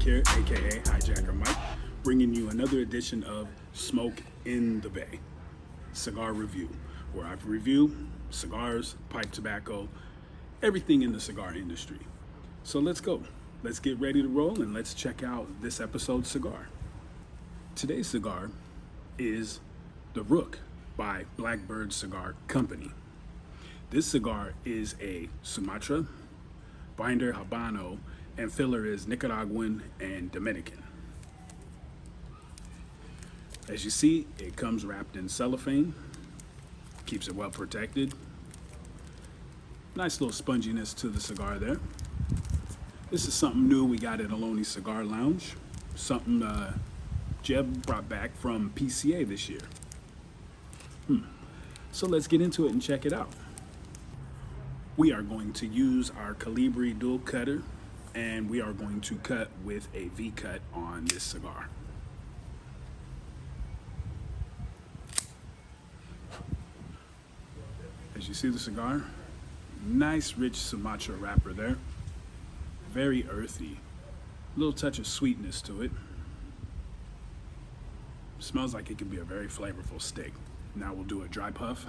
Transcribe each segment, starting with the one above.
here, aka Hijacker Mike, bringing you another edition of Smoke in the Bay cigar review, where I review cigars, pipe tobacco, everything in the cigar industry. So let's go. Let's get ready to roll and let's check out this episode's cigar. Today's cigar is the Rook by Blackbird Cigar Company. This cigar is a Sumatra, binder Habano, and filler is Nicaraguan and Dominican. As you see, it comes wrapped in cellophane, keeps it well protected. Nice little sponginess to the cigar there. This is something new we got at Aloni Cigar Lounge, something Jeb brought back from PCA this year. So let's get into it and check it out. We are going to use our Calibri dual cutter, and we are going to cut with a V-cut on this cigar. As you see the cigar, nice rich Sumatra wrapper there. Very earthy, a little touch of sweetness to it. Smells like it could be a very flavorful stick. Now we'll do a dry puff.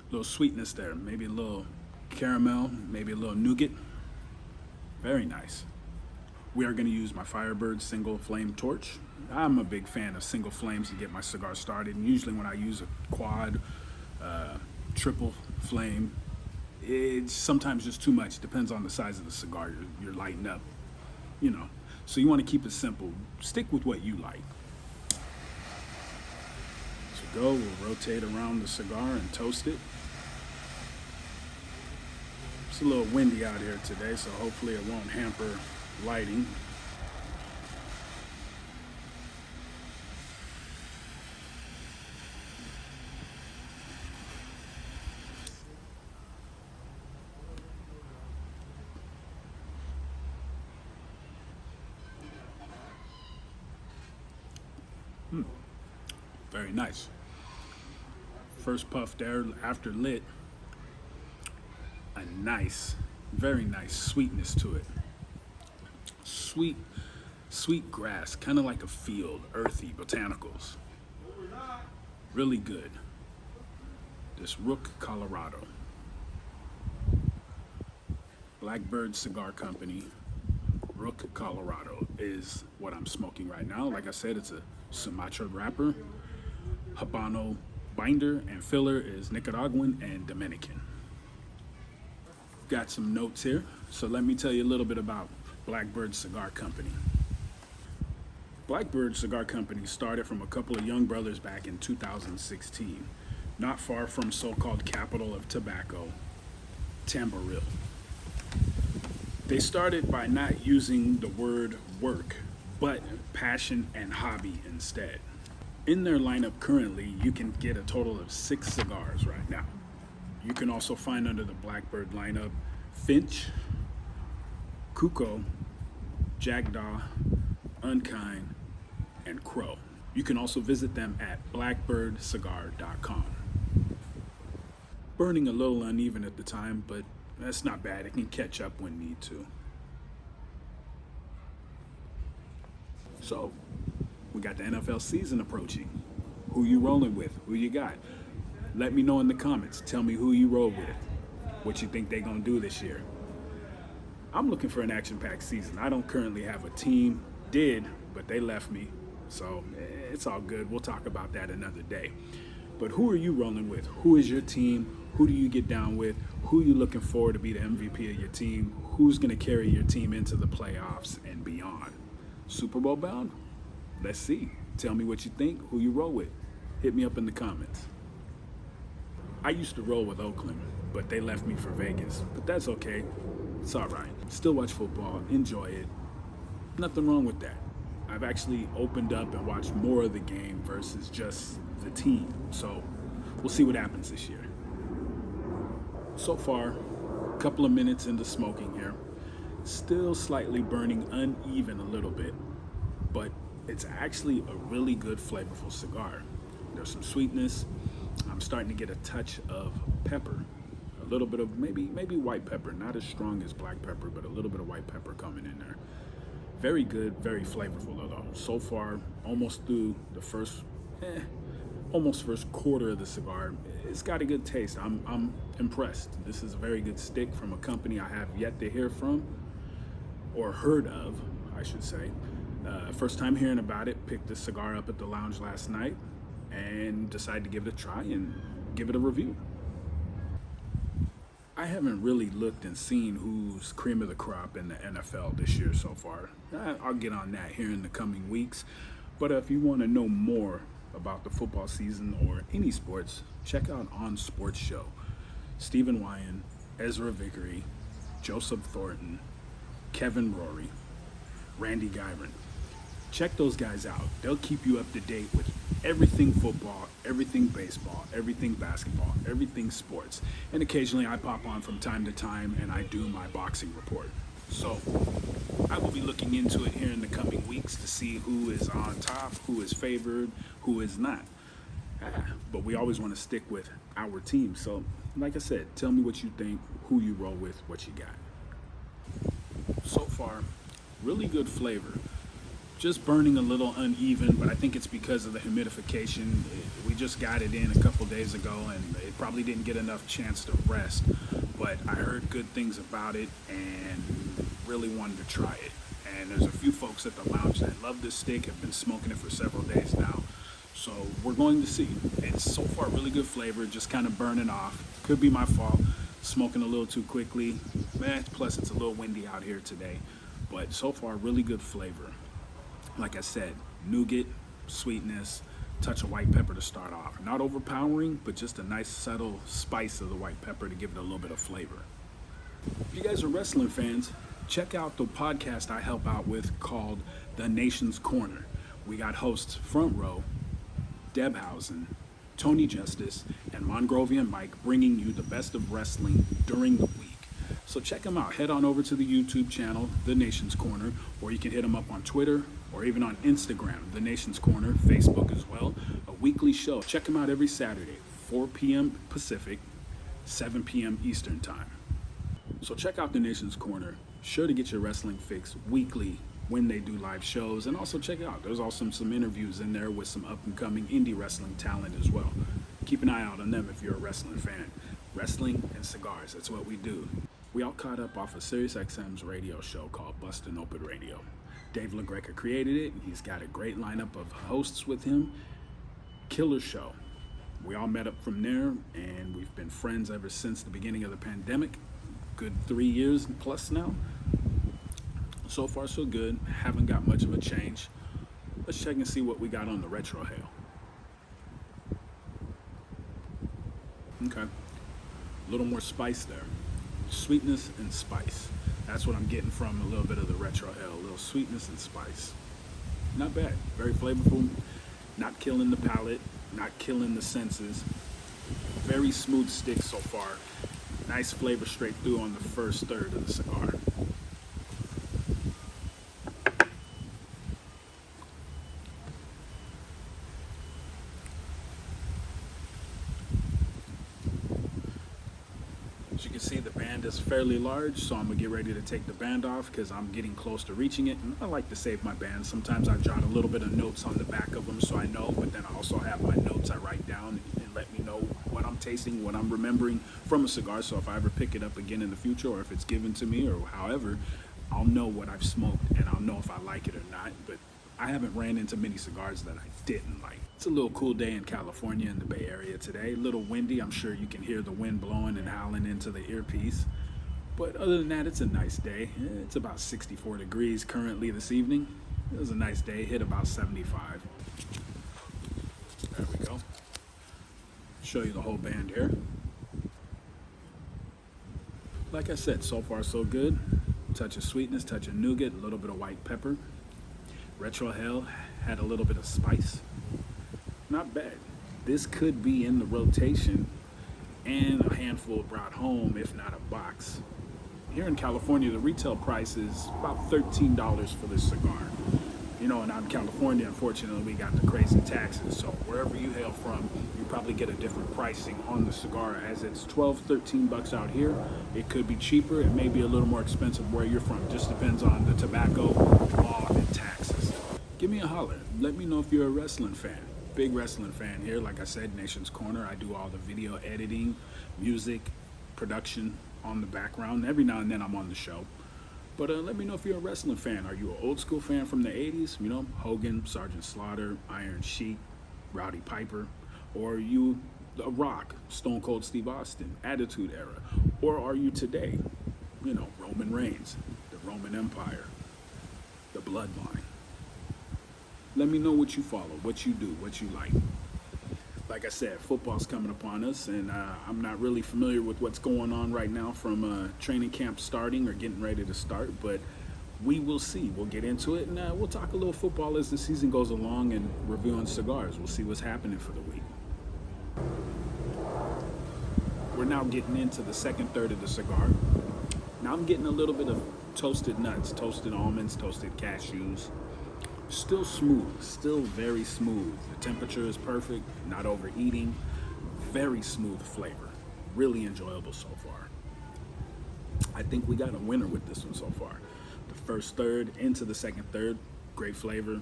Little sweetness there, maybe a little caramel, maybe a little nougat. Very nice. We are going to use my Firebird single flame torch. I'm a big fan of single flames to get my cigar started, and usually when I use a quad, triple flame, it's sometimes just too much. Depends on the size of the cigar you're lighting up, you know. So you want to keep it simple. Stick with what you like. So we'll rotate around the cigar and toast it. It's a little windy out here today, so hopefully it won't hamper lighting. Very nice. First puff there after lit. A nice, very nice sweetness to it. Sweet grass, kind of like a field, earthy botanicals. Really good. This Rook, Colorado. Blackbird Cigar Company, Rook, Colorado is what I'm smoking right now. Like I said, it's a Sumatra wrapper. Habano binder and filler is Nicaraguan and Dominican. Got some notes here, so let me tell you a little bit about Blackbird Cigar Company. Blackbird Cigar Company started from a couple of young brothers back in 2016, not far from so-called capital of tobacco, Tamboril. They started by not using the word work, but passion and hobby instead. In their lineup currently, you can get a total of 6 cigars right now. You can also find under the Blackbird lineup Finch, Cuco, Jackdaw, Unkind, and Crow. You can also visit them at blackbirdcigar.com. Burning a little uneven at the time, but that's not bad. It can catch up when need to. So, we got the NFL season approaching. Who you rolling with? Who you got? Let me know in the comments. Tell me who you roll with. What you think they're going to do this year. I'm looking for an action-packed season. I don't currently have a team. Did, but they left me. So it's all good. We'll talk about that another day. But who are you rolling with? Who is your team? Who do you get down with? Who are you looking for to be the MVP of your team? Who's going to carry your team into the playoffs and beyond? Super Bowl bound? Let's see. Tell me what you think, who you roll with. Hit me up in the comments. I used to roll with Oakland, but they left me for Vegas. But that's okay. It's all right. Still watch football, enjoy it. Nothing wrong with that. I've actually opened up and watched more of the game versus just the team. So we'll see what happens this year. So far, a couple of minutes into smoking here. Still slightly burning uneven a little bit, but it's actually a really good flavorful cigar. There's some sweetness. I'm starting to get a touch of pepper, a A little bit of maybe white pepper, not as strong as black pepper, but a little bit of white pepper coming in there. Very good, very flavorful though. So far, almost through the first quarter of the cigar, it's got a good taste. I'm impressed. This is a very good stick from a company I have yet to hear from, or heard of, I should say. First time hearing about it, picked the cigar up at the lounge last night and decided to give it a try and give it a review. I haven't really looked and seen who's cream of the crop in the NFL this year so far. I'll get on that here in the coming weeks. But if you want to know more about the football season or any sports, check out On Sports Show. Stephen Wyan, Ezra Vickery, Joseph Thornton, Kevin Rory, Randy Gyron. Check those guys out. They'll keep you up to date with everything football, everything baseball, everything basketball, everything sports. And occasionally I pop on from time to time and I do my boxing report. So I will be looking into it here in the coming weeks to see who is on top, who is favored, who is not. But we always want to stick with our team. So like I said, tell me what you think, who you roll with, what you got. So far, really good flavor. Just burning a little uneven, but I think it's because of the humidification. We just got it in a couple days ago and it probably didn't get enough chance to rest, but I heard good things about it and really wanted to try it. And there's a few folks at the lounge that love this stick, have been smoking it for several days now. So we're going to see. It's so far really good flavor, just kind of burning off. Could be my fault, smoking a little too quickly. Plus it's a little windy out here today, but so far really good flavor. Like I said, nougat, sweetness, touch of white pepper to start off. Not overpowering, but just a nice subtle spice of the white pepper to give it a little bit of flavor. If you guys are wrestling fans, check out the podcast I help out with called The Nation's Corner. We got hosts Front Row, Debhausen, Tony Justice, and Mongrovian Mike bringing you the best of wrestling during the week. So check them out. Head on over to the YouTube channel, The Nation's Corner, or you can hit them up on Twitter or even on Instagram, The Nation's Corner, Facebook as well. A weekly show. Check them out every Saturday, 4 p.m. Pacific, 7 p.m. Eastern Time. So check out The Nation's Corner. Sure to get your wrestling fix weekly when they do live shows. And also check it out. There's also some interviews in there with some up-and-coming indie wrestling talent as well. Keep an eye out on them if you're a wrestling fan. Wrestling and cigars, that's what we do. We all caught up off of SiriusXM's radio show called Bustin' Open Radio. Dave LaGreca created it, and he's got a great lineup of hosts with him. Killer show. We all met up from there, and we've been friends ever since the beginning of the pandemic. Good 3 years plus now. So far, so good. Haven't got much of a change. Let's check and see what we got on the retro hail. Okay. A little more spice there. Sweetness and spice. That's what I'm getting from a little bit of the retro hail. A little sweetness and spice. Not bad. Very flavorful. Not killing the palate. Not killing the senses. Very smooth stick so far. Nice flavor straight through on the first third of the cigar. As you can see, the band is fairly large, so I'm gonna get ready to take the band off because I'm getting close to reaching it, and I like to save my bands. Sometimes I jot a little bit of notes on the back of them so I know, but then I also have my notes I write down and let me know what I'm tasting, what I'm remembering from a cigar, so if I ever pick it up again in the future, or if it's given to me, or however, I'll know what I've smoked, and I'll know if I like it or not. But I haven't ran into many cigars that I didn't like. It's a little cool day in California in the Bay Area today. A little windy. I'm sure you can hear the wind blowing and howling into the earpiece. But other than that, it's a nice day. It's about 64 degrees currently this evening. It was a nice day. Hit about 75. There we go. Show you the whole band here. Like I said, so far so good. Touch of sweetness, touch of nougat, a little bit of white pepper. Retro hail had a little bit of spice. Not bad. This could be in the rotation and a handful brought home, if not a box. Here in California, the retail price is about $13 for this cigar. You know, and out in California, unfortunately, we got the crazy taxes. So wherever you hail from, you probably get a different pricing on the cigar. As it's 12, 13 bucks out here, it could be cheaper. It may be a little more expensive where you're from. Just depends on the tobacco law and taxes. Give me a holler. Let me know if you're a wrestling fan. Big wrestling fan here. Like I said, Nation's Corner. I do all the video editing, music, production on the background. Every now and then I'm on the show. But let me know if you're a wrestling fan. Are you an old school fan from the 80s? You know, Hogan, Sergeant Slaughter, Iron Sheik, Rowdy Piper. Or are you a Rock, Stone Cold Steve Austin, Attitude Era? Or are you today, you know, Roman Reigns, the Roman Empire, the Bloodline? Let me know what you follow, what you do, what you like. Like I said, football's coming upon us, and I'm not really familiar with what's going on right now from training camp starting or getting ready to start, but we will see. We'll get into it, and we'll talk a little football as the season goes along and reviewing cigars. We'll see what's happening for the week. We're now getting into the second third of the cigar. Now I'm getting a little bit of toasted nuts, toasted almonds, toasted cashews. Still smooth, still very smooth. The temperature is perfect, not overeating. Very smooth flavor. Really enjoyable so far. I think we got a winner with this one so far. The first third into the second third, great flavor.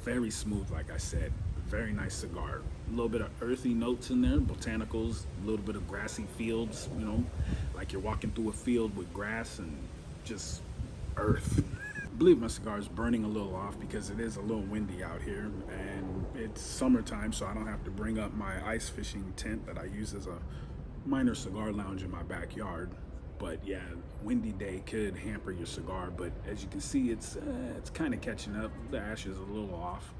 Very smooth, like I said. Very nice cigar. A little bit of earthy notes in there, botanicals, a little bit of grassy fields, you know, like you're walking through a field with grass and just earth. I believe my cigar is burning a little off because it is a little windy out here, and it's summertime, so I don't have to bring up my ice fishing tent that I use as a minor cigar lounge in my backyard. But yeah, windy day could hamper your cigar, but as you can see, it's kind of catching up. The ash is a little off,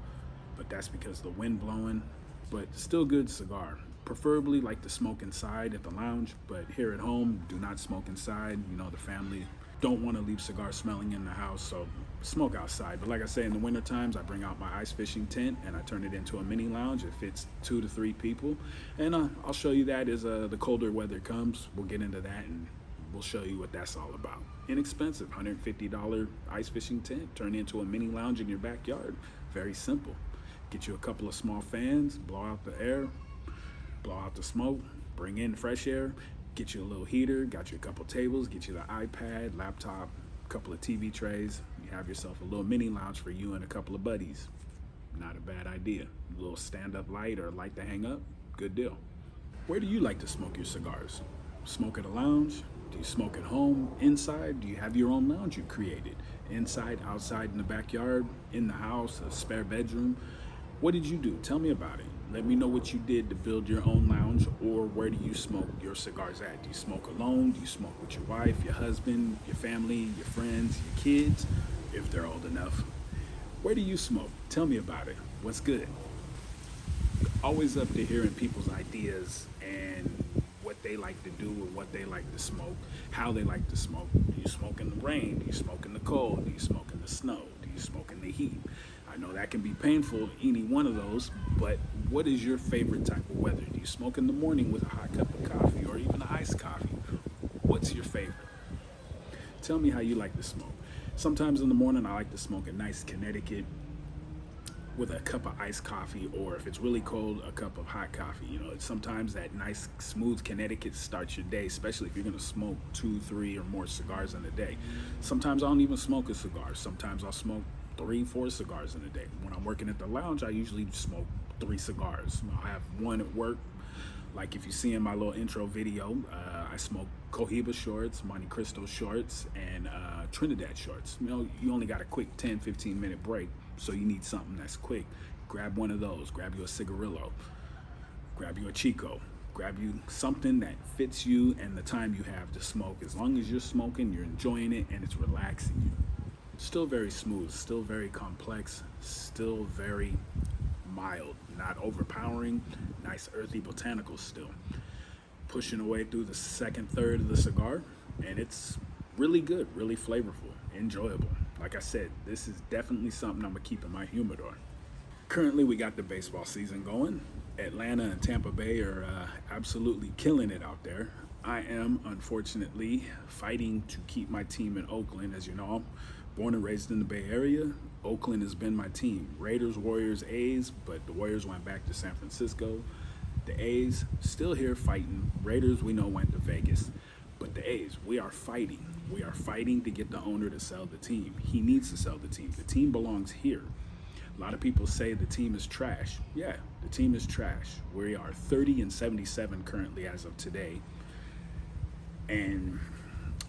but that's because the wind blowing. But still good cigar. Preferably like to smoke inside at the lounge, but here at home, do not smoke inside. You know, the family don't want to leave cigars smelling in the house, so smoke outside. But like I say, in the winter times, I bring out my ice fishing tent and I turn it into a mini lounge. It fits 2 to 3 people, and I'll show you that as the colder weather comes. We'll get into that and we'll show you what that's all about. Inexpensive, $150 ice fishing tent, turn it into a mini lounge in your backyard. Very simple. Get you a couple of small fans, blow out the air, blow out the smoke, bring in fresh air. Get you a little heater, got you a couple tables, get you the iPad, laptop, a couple of TV trays. You have yourself a little mini lounge for you and a couple of buddies. Not a bad idea. A little stand-up light or light to hang up, good deal. Where do you like to smoke your cigars? Smoke at a lounge? Do you smoke at home, inside? Do you have your own lounge you created? Inside, outside, in the backyard, in the house, a spare bedroom? What did you do? Tell me about it. Let me know what you did to build your own lounge, or where do you smoke your cigars at? Do you smoke alone? Do you smoke with your wife, your husband, your family, your friends, your kids, if they're old enough? Where do you smoke? Tell me about it. What's good? Always up to hearing people's ideas and what they like to do or what they like to smoke, how they like to smoke. Do you smoke in the rain? Do you smoke in the cold? Do you smoke in the snow? Do you smoke in the heat? I know that can be painful, any one of those, but what is your favorite type of weather? Do you smoke in the morning with a hot cup of coffee or even iced coffee? What's your favorite? Tell me how you like to smoke. Sometimes in the morning I like to smoke a nice Connecticut with a cup of iced coffee, or if it's really cold, a cup of hot coffee. You know, sometimes that nice smooth Connecticut starts your day, especially if you're gonna smoke 2, 3 or more cigars in a day. Sometimes I don't even smoke a cigar. Sometimes I'll smoke 3, 4 cigars in a day. When I'm working at the lounge, I usually smoke 3 cigars. I'll have one at work. Like if you see in my little intro video, I smoke Cohiba shorts, Monte Cristo shorts, and Trinidad shorts. You know, you only got a quick 10, 15 minute break, so you need something that's quick. Grab one of those, grab you a cigarillo, grab you a Chico, grab you something that fits you and the time you have to smoke. As long as you're smoking, you're enjoying it, and it's relaxing you. Still very smooth, still very complex, still very mild, not overpowering, nice earthy botanicals still. Pushing away through the second third of the cigar, and it's really good, really flavorful, enjoyable. Like I said, this is definitely something I'm gonna keep in my humidor. Currently, we got the baseball season going. Atlanta and Tampa Bay are absolutely killing it out there. I am unfortunately fighting to keep my team in Oakland. As you know, I'm born and raised in the Bay Area. Oakland has been my team. Raiders, Warriors, A's, but the Warriors went back to San Francisco. The A's still here fighting. Raiders, we know, went to Vegas. But the A's, we are fighting. We are fighting to get the owner to sell the team. He needs to sell the team. The team belongs here. A lot of people say the team is trash. Yeah, the team is trash. We are 30-77 currently as of today. And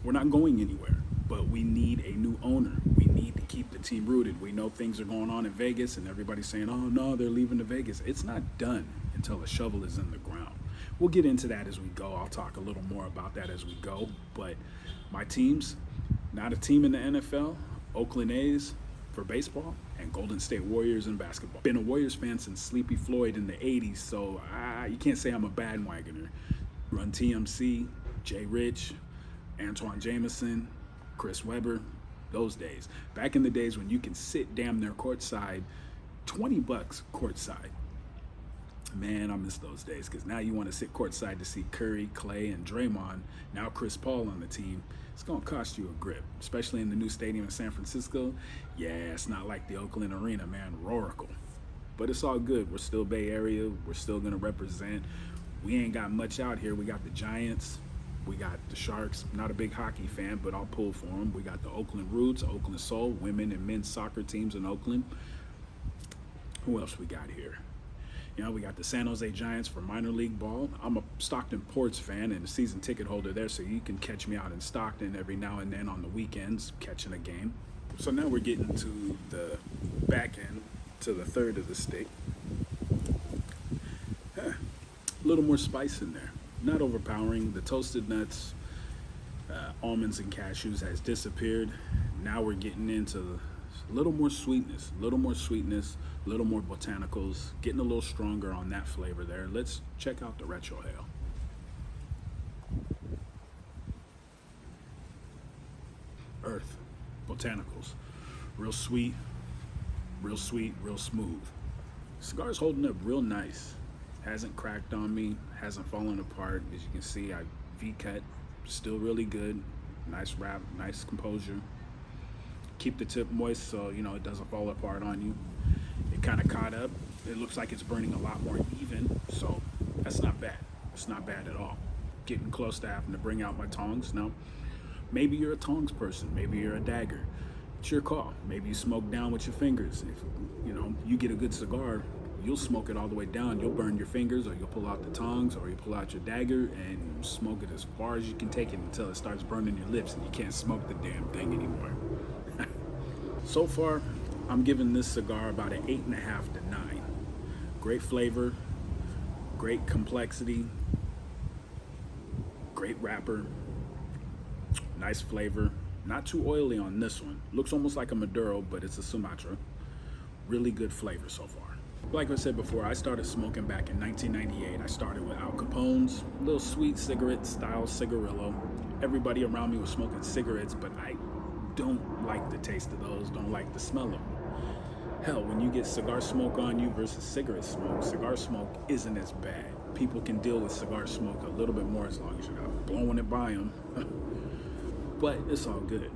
we're not going anywhere. But we need a new owner. We need to keep the team rooted. We know things are going on in Vegas and everybody's saying, oh no, they're leaving to Vegas. It's not done until a shovel is in the ground. We'll get into that as we go. I'll talk a little more about that as we go. But my teams, not a team in the NFL, Oakland A's for baseball, and Golden State Warriors in basketball. Been a Warriors fan since Sleepy Floyd in the 80s, so you can't say I'm a bandwagoner. Run TMC, Jay Rich, Antoine Jameson, Chris Webber, those days. Back in the days when you can sit damn near courtside, $20 courtside. Man, I miss those days, because now you want to sit courtside to see Curry, Clay, and Draymond. Now Chris Paul on the team. It's going to cost you a grip, especially in the new stadium in San Francisco. Yeah, it's not like the Oakland Arena, man, roaracle. But it's all good. We're still Bay Area. We're still going to represent. We ain't got much out here. We got the Giants. We got the Sharks. I'm not a big hockey fan, but I'll pull for them. We got the Oakland Roots, Oakland Soul, women and men's soccer teams in Oakland. Who else we got here? You know, we got the San Jose Giants for minor league ball. I'm a Stockton Ports fan and a season ticket holder there, so you can catch me out in Stockton every now and then on the weekends catching a game. So now we're getting to the back end, to the third of the stick. A little more spice in there. Not overpowering. The toasted nuts, almonds and cashews has disappeared. Now we're getting into a little more sweetness, a little more botanicals, getting a little stronger on that flavor there. Let's check out the retro ale. Earth, botanicals, real sweet, real smooth. Cigar's holding up real nice. Hasn't cracked on me, hasn't fallen apart. As you can see, I V-cut, still really good. Nice wrap, nice composure. Keep the tip moist so, you know, it doesn't fall apart on you. It kind of caught up. It looks like it's burning a lot more even, so that's not bad. It's not bad at all. Getting close to having to bring out my tongs. Now, maybe you're a tongs person. Maybe you're a dagger. It's your call. Maybe you smoke down with your fingers. If, you know, you get a good cigar, you'll smoke it all the way down. You'll burn your fingers, or you'll pull out the tongs, or you pull out your dagger and smoke it as far as you can take it until it starts burning your lips and you can't smoke the damn thing anymore. So far, I'm giving this cigar about an 8.5 to 9. Great flavor, great complexity, great wrapper, nice flavor. Not too oily on this one. Looks almost like a Maduro, but it's a Sumatra. Really good flavor so far. Like I said before, I started smoking back in 1998. I started with Al Capone's, little sweet cigarette style cigarillo. Everybody around me was smoking cigarettes, but I don't like the taste of those, don't like the smell of them. Hell, when you get cigar smoke on you versus cigarette smoke, cigar smoke isn't as bad. People can deal with cigar smoke a little bit more as long as you're not blowing it by them. But it's all good.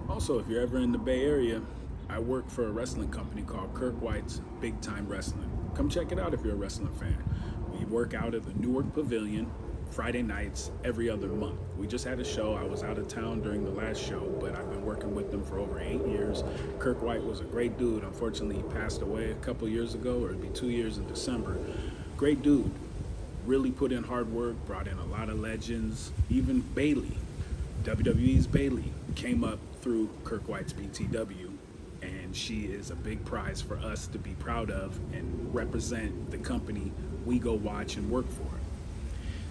Also, if you're ever in the Bay Area, I work for a wrestling company called Kirk White's Big Time Wrestling. Come check it out if you're a wrestling fan. We work out at the Newark Pavilion Friday nights every other month. We just had a show. I was out of town during the last show, but I've been working with them for over 8 years. Kirk White was a great dude. Unfortunately, he passed away a couple years ago, or it'd be 2 years in December. Great dude. Really put in hard work, brought in a lot of legends. Even Bailey, WWE's Bailey, came up through Kirk White's BTW. And she is a big prize for us to be proud of and represent the company we go watch and work for.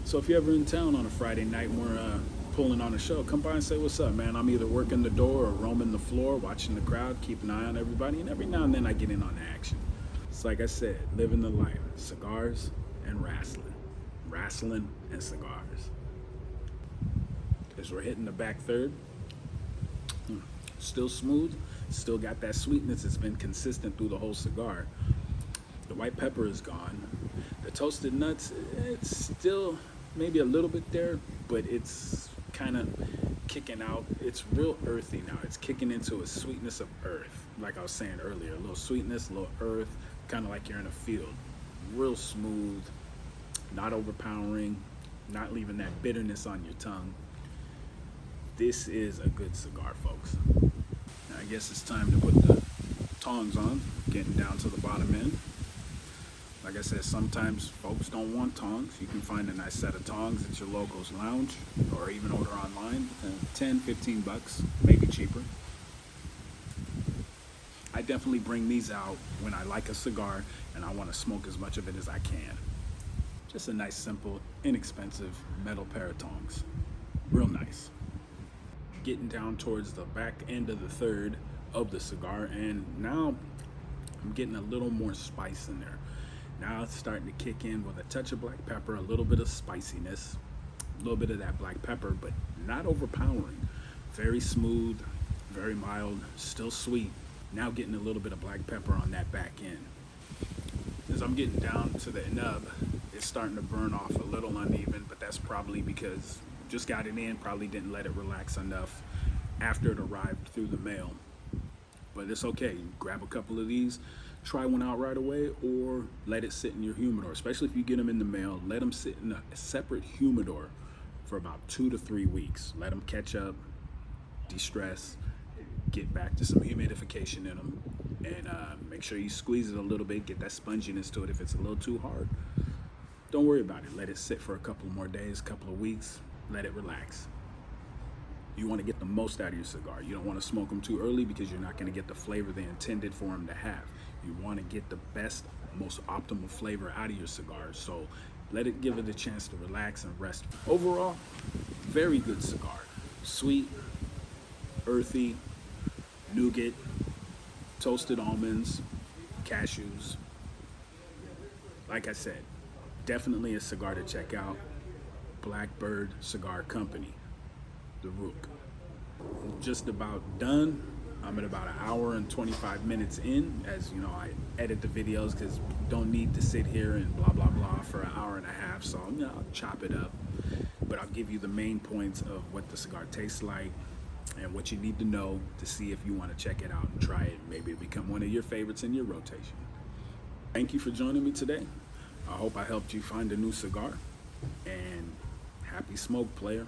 So if you're ever in town on a Friday night and we're pulling on a show, come by and say what's up, man. I'm either working the door or roaming the floor, watching the crowd, keep an eye on everybody, and every now and then I get in on the action. It's like I said, living the life, cigars and wrestling. Wrestling and cigars. As we're hitting the back third, still smooth, still got that sweetness. It's been consistent through the whole cigar. The white pepper is gone. The toasted nuts, it's still maybe a little bit there, but it's kind of kicking out. It's real earthy now. It's kicking into a sweetness of earth. Like I was saying earlier, a little sweetness, a little earth, kind of like you're in a field. Real smooth, not overpowering, not leaving that bitterness on your tongue. This is a good cigar, folks. Now, I guess it's time to put the tongs on, getting down to the bottom end. Like I said, sometimes folks don't want tongs. You can find a nice set of tongs at your local's lounge or even order online. 10, 15 bucks, maybe cheaper. I definitely bring these out when I like a cigar and I want to smoke as much of it as I can. Just a nice, simple, inexpensive metal pair of tongs. Real nice. Getting down towards the back end of the third of the cigar, and now I'm getting a little more spice in there. Now it's starting to kick in with a touch of black pepper, a little bit of spiciness, a little bit of that black pepper, but not overpowering. Very smooth, very mild, still sweet. Now getting a little bit of black pepper on that back end. As I'm getting down to the nub, it's starting to burn off a little uneven, but that's probably because just got it in, probably didn't let it relax enough after it arrived through the mail. But it's okay. Grab a couple of these, try one out right away, or let it sit in your humidor. Especially if you get them in the mail, let them sit in a separate humidor for about 2 to 3 weeks. Let them catch up, de-stress, get back to some humidification in them, and make sure you squeeze it a little bit, get that sponginess to it. If it's a little too hard, don't worry about it. Let it sit for a couple more days, couple of weeks, let it relax. You want to get the most out of your cigar. You don't want to smoke them too early because you're not going to get the flavor they intended for them to have. You want to get the best, most optimal flavor out of your cigars. So let it give it a chance to relax and rest. Overall, very good cigar. Sweet, earthy, nougat, toasted almonds, cashews. Like I said, definitely a cigar to check out. Blackbird Cigar Company, the Rook. Just about done. I'm at about 1 hour and 25 minutes in. As you know, I edit the videos because don't need to sit here and blah blah blah for 1.5 hours. So I'll chop it up, but I'll give you the main points of what the cigar tastes like and what you need to know to see if you want to check it out and try it. Maybe it become one of your favorites in your rotation. Thank you for joining me today. I hope I helped you find a new cigar, and happy smoke, player.